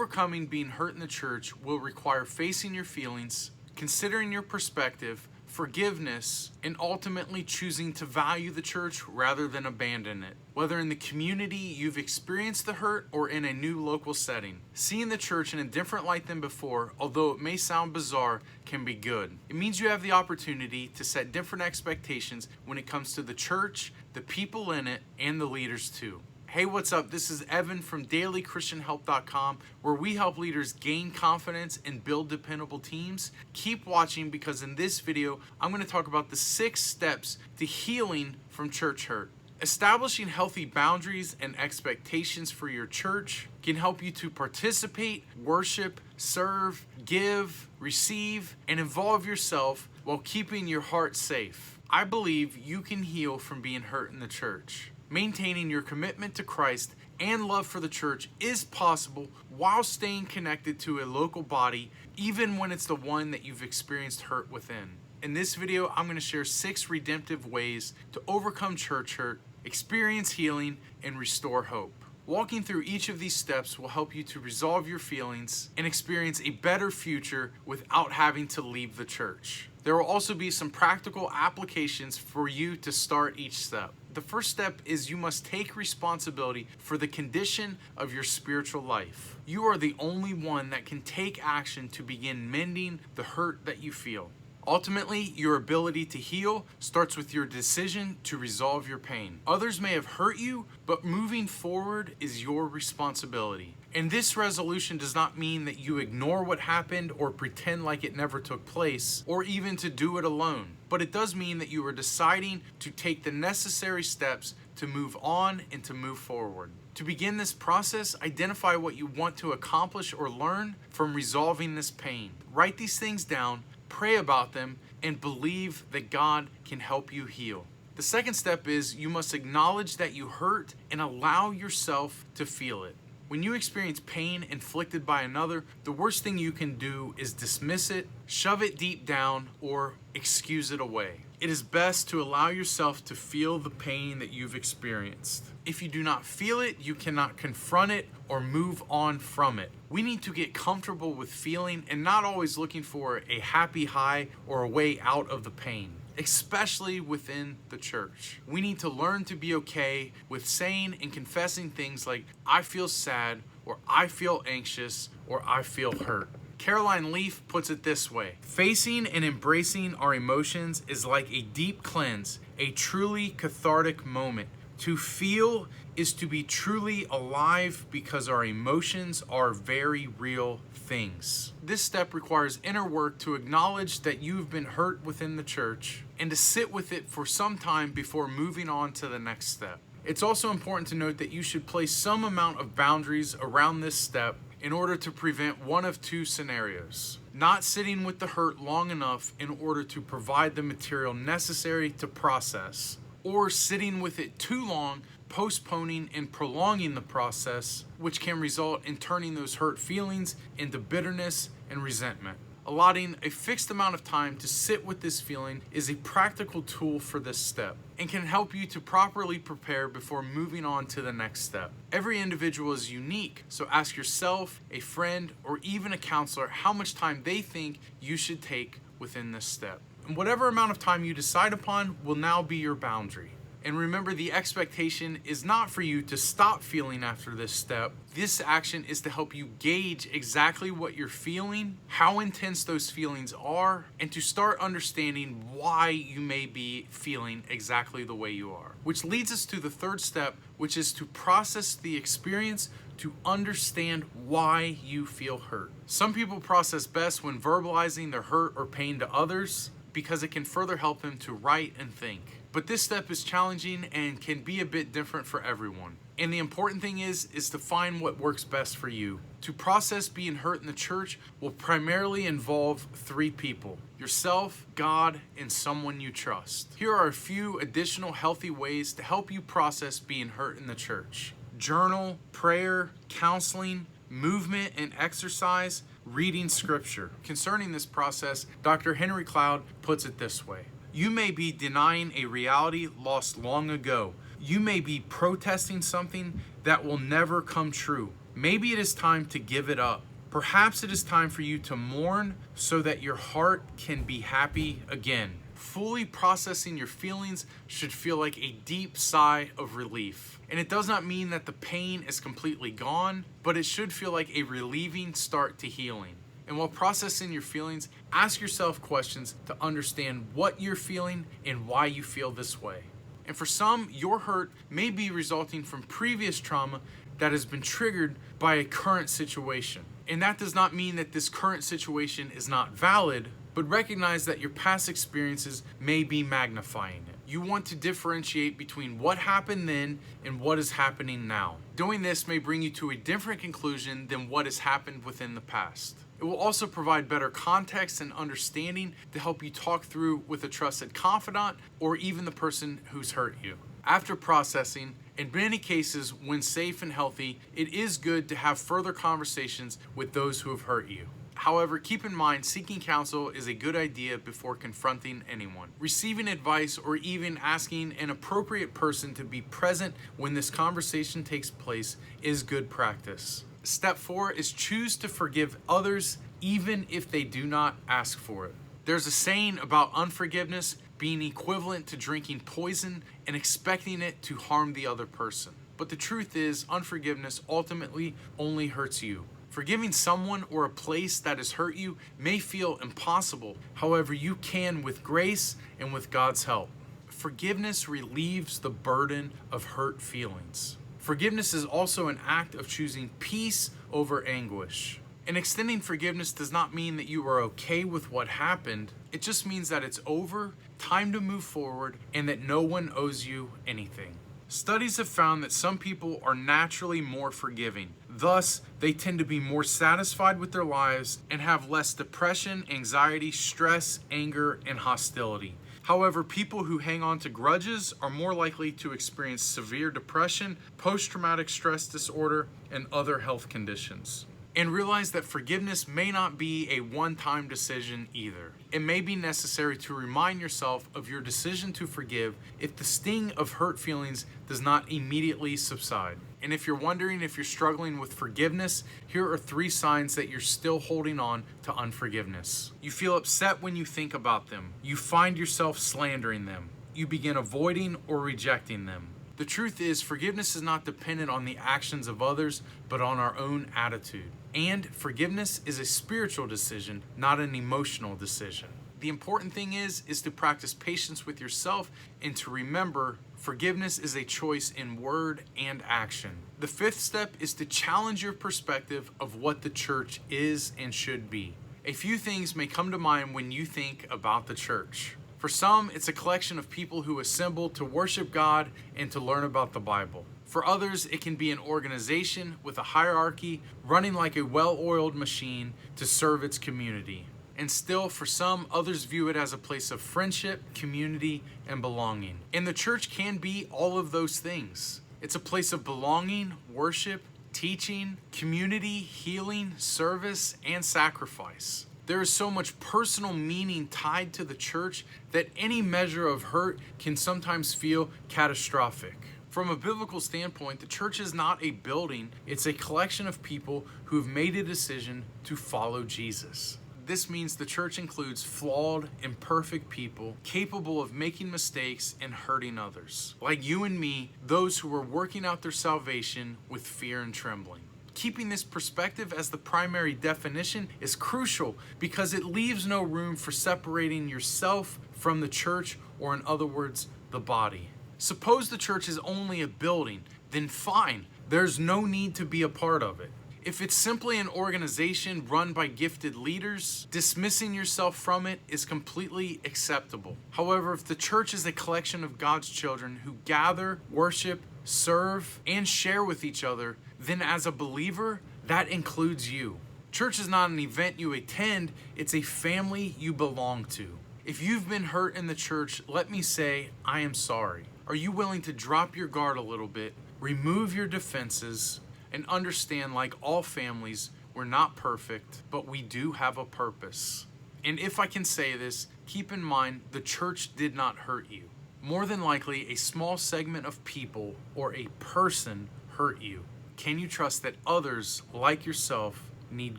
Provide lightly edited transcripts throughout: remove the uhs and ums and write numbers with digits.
Overcoming being hurt in the church will require facing your feelings, considering your perspective, forgiveness, and ultimately choosing to value the church rather than abandon it. Whether in the community you've experienced the hurt or in a new local setting, seeing the church in a different light than before, although it may sound bizarre, can be good. It means you have the opportunity to set different expectations when it comes to the church, the people in it, and the leaders too. Hey, what's up? This is Evan from dailychristianhelp.com, where we help leaders gain confidence and build dependable teams. Keep watching, because in this video, I'm going to talk about the 6 steps to healing from church hurt. Establishing healthy boundaries and expectations for your church can help you to participate, worship, serve, give, receive, and involve yourself while keeping your heart safe. I believe you can heal from being hurt in the church. Maintaining your commitment to Christ and love for the church is possible while staying connected to a local body, even when it's the one that you've experienced hurt within. In this video, I'm going to share 6 redemptive ways to overcome church hurt, experience healing, and restore hope. Walking through each of these steps will help you to resolve your feelings and experience a better future without having to leave the church. There will also be some practical applications for you to start each step. The first step is you must take responsibility for the condition of your spiritual life. You are the only one that can take action to begin mending the hurt that you feel. Ultimately, your ability to heal starts with your decision to resolve your pain. Others may have hurt you, but moving forward is your responsibility. And this resolution does not mean that you ignore what happened or pretend like it never took place, or even to do it alone. But it does mean that you are deciding to take the necessary steps to move on and to move forward. To begin this process, identify what you want to accomplish or learn from resolving this pain. Write these things down, pray about them, and believe that God can help you heal. The second step is you must acknowledge that you hurt and allow yourself to feel it. When you experience pain inflicted by another, the worst thing you can do is dismiss it, shove it deep down, or excuse it away. It is best to allow yourself to feel the pain that you've experienced. If you do not feel it, you cannot confront it or move on from it. We need to get comfortable with feeling and not always looking for a happy high or a way out of the pain, especially within the church. We need to learn to be okay with saying and confessing things like, I feel sad, or I feel anxious, or I feel hurt. Caroline Leaf puts it this way: facing and embracing our emotions is like a deep cleanse, a truly cathartic moment. To feel is to be truly alive because our emotions are very real things. This step requires inner work to acknowledge that you've been hurt within the church and to sit with it for some time before moving on to the next step. It's also important to note that you should place some amount of boundaries around this step in order to prevent one of 2 scenarios: not sitting with the hurt long enough in order to provide the material necessary to process, or sitting with it too long, postponing and prolonging the process, which can result in turning those hurt feelings into bitterness and resentment. Allotting a fixed amount of time to sit with this feeling is a practical tool for this step and can help you to properly prepare before moving on to the next step. Every individual is unique, so ask yourself, a friend, or even a counselor how much time they think you should take within this step. And whatever amount of time you decide upon will now be your boundary. And remember, the expectation is not for you to stop feeling after this step. This action is to help you gauge exactly what you're feeling, how intense those feelings are, and to start understanding why you may be feeling exactly the way you are. Which leads us to the third step, which is to process the experience, to understand why you feel hurt. Some people process best when verbalizing their hurt or pain to others, because it can further help them to write and think. But this step is challenging and can be a bit different for everyone. And the important thing is to find what works best for you. To process being hurt in the church will primarily involve 3 people: yourself, God, and someone you trust. Here are a few additional healthy ways to help you process being hurt in the church: journal, prayer, counseling, movement and exercise, reading scripture. Concerning this process, Dr. Henry Cloud puts it this way: you may be denying a reality lost long ago. You may be protesting something that will never come true. maybe it is time to give it up. Perhaps it is time for you to mourn so that your heart can be happy again. Fully processing your feelings should feel like a deep sigh of relief. And it does not mean that the pain is completely gone, but it should feel like a relieving start to healing. And while processing your feelings, ask yourself questions to understand what you're feeling and why you feel this way. And for some, your hurt may be resulting from previous trauma that has been triggered by a current situation. And that does not mean that this current situation is not valid, but recognize that your past experiences may be magnifying it. You want to differentiate between what happened then and what is happening now. Doing this may bring you to a different conclusion than what has happened within the past. It will also provide better context and understanding to help you talk through with a trusted confidant or even the person who's hurt you. After processing, in many cases, when safe and healthy, it is good to have further conversations with those who have hurt you. However, keep in mind, seeking counsel is a good idea before confronting anyone. Receiving advice or even asking an appropriate person to be present when this conversation takes place is good practice. Step 4 is choose to forgive others even if they do not ask for it. There's a saying about unforgiveness being equivalent to drinking poison and expecting it to harm the other person. But the truth is, unforgiveness ultimately only hurts you. Forgiving someone or a place that has hurt you may feel impossible. However, you can with grace and with God's help. Forgiveness relieves the burden of hurt feelings. Forgiveness is also an act of choosing peace over anguish. And extending forgiveness does not mean that you are okay with what happened. It just means that it's over, time to move forward, and that no one owes you anything. Studies have found that some people are naturally more forgiving. Thus, they tend to be more satisfied with their lives and have less depression, anxiety, stress, anger, and hostility. However, people who hang on to grudges are more likely to experience severe depression, post-traumatic stress disorder, and other health conditions. And realize that forgiveness may not be a one-time decision either. It may be necessary to remind yourself of your decision to forgive if the sting of hurt feelings does not immediately subside. And if you're wondering if you're struggling with forgiveness, here are 3 signs that you're still holding on to unforgiveness. You feel upset when you think about them. You find yourself slandering them. You begin avoiding or rejecting them. The truth is, forgiveness is not dependent on the actions of others, but on our own attitude. And forgiveness is a spiritual decision, not an emotional decision. The important thing is to practice patience with yourself and to remember forgiveness is a choice in word and action. The 5th step is to challenge your perspective of what the church is and should be. A few things may come to mind when you think about the church. For some, it's a collection of people who assemble to worship God and to learn about the Bible. For others, it can be an organization with a hierarchy running like a well-oiled machine to serve its community. And still, for some, others view it as a place of friendship, community, and belonging. And the church can be all of those things. It's a place of belonging, worship, teaching, community, healing, service, and sacrifice. There is so much personal meaning tied to the church that any measure of hurt can sometimes feel catastrophic. From a biblical standpoint, the church is not a building, it's a collection of people who have made a decision to follow Jesus. This means the church includes flawed, imperfect people capable of making mistakes and hurting others. Like you and me, those who are working out their salvation with fear and trembling. Keeping this perspective as the primary definition is crucial because it leaves no room for separating yourself from the church, or in other words, the body. Suppose the church is only a building, then fine, there's no need to be a part of it. If it's simply an organization run by gifted leaders, dismissing yourself from it is completely acceptable. However, if the church is a collection of God's children who gather, worship, serve, and share with each other, then as a believer, that includes you. Church is not an event you attend, it's a family you belong to. If you've been hurt in the church, let me say, I am sorry. Are you willing to drop your guard a little bit, remove your defenses, and understand, like all families, we're not perfect, but we do have a purpose. And if I can say this, keep in mind, the church did not hurt you. More than likely, a small segment of people or a person hurt you. can you trust that others, like yourself, need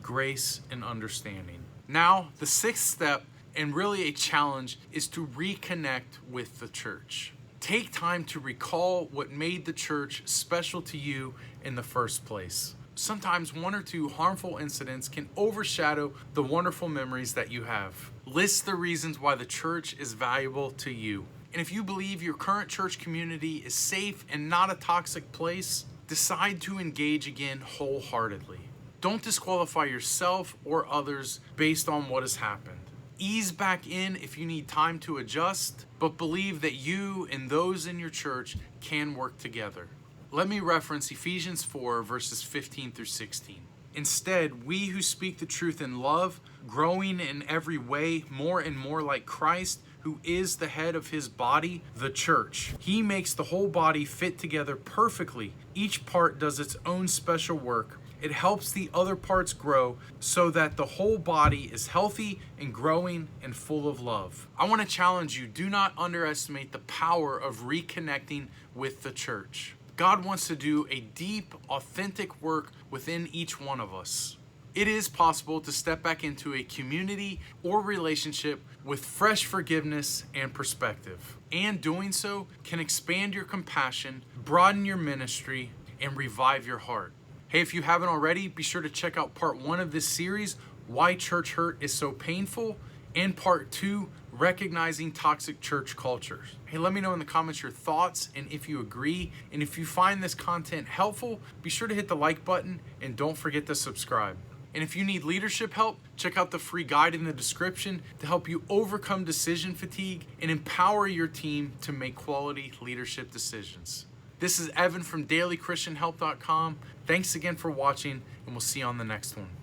grace and understanding? Now, the sixth step, and really a challenge, is to reconnect with the church. Take time to recall what made the church special to you in the first place. Sometimes one or two harmful incidents can overshadow the wonderful memories that you have. List the reasons why the church is valuable to you. And if you believe your current church community is safe and not a toxic place, decide to engage again wholeheartedly. Don't disqualify yourself or others based on what has happened. Ease back in if you need time to adjust, but believe that you and those in your church can work together. Let me reference Ephesians 4, verses 15 through 16. Instead, we who speak the truth in love, growing in every way more and more like Christ, who is the head of his body, the church. He makes the whole body fit together perfectly. Each part does its own special work. It helps the other parts grow so that the whole body is healthy and growing and full of love. I want to challenge you, do not underestimate the power of reconnecting with the church. God wants to do a deep, authentic work within each one of us. It is possible to step back into a community or relationship with fresh forgiveness and perspective. And doing so can expand your compassion, broaden your ministry, and revive your heart. Hey, if you haven't already, be sure to check out part 1 of this series, Why Church Hurt is So Painful, and part 2, Recognizing Toxic Church Cultures. Hey, let me know in the comments your thoughts and if you agree. And if you find this content helpful, be sure to hit the like button and don't forget to subscribe. And if you need leadership help, check out the free guide in the description to help you overcome decision fatigue and empower your team to make quality leadership decisions. This is Evan from dailychristianhelp.com. Thanks again for watching, and we'll see you on the next one.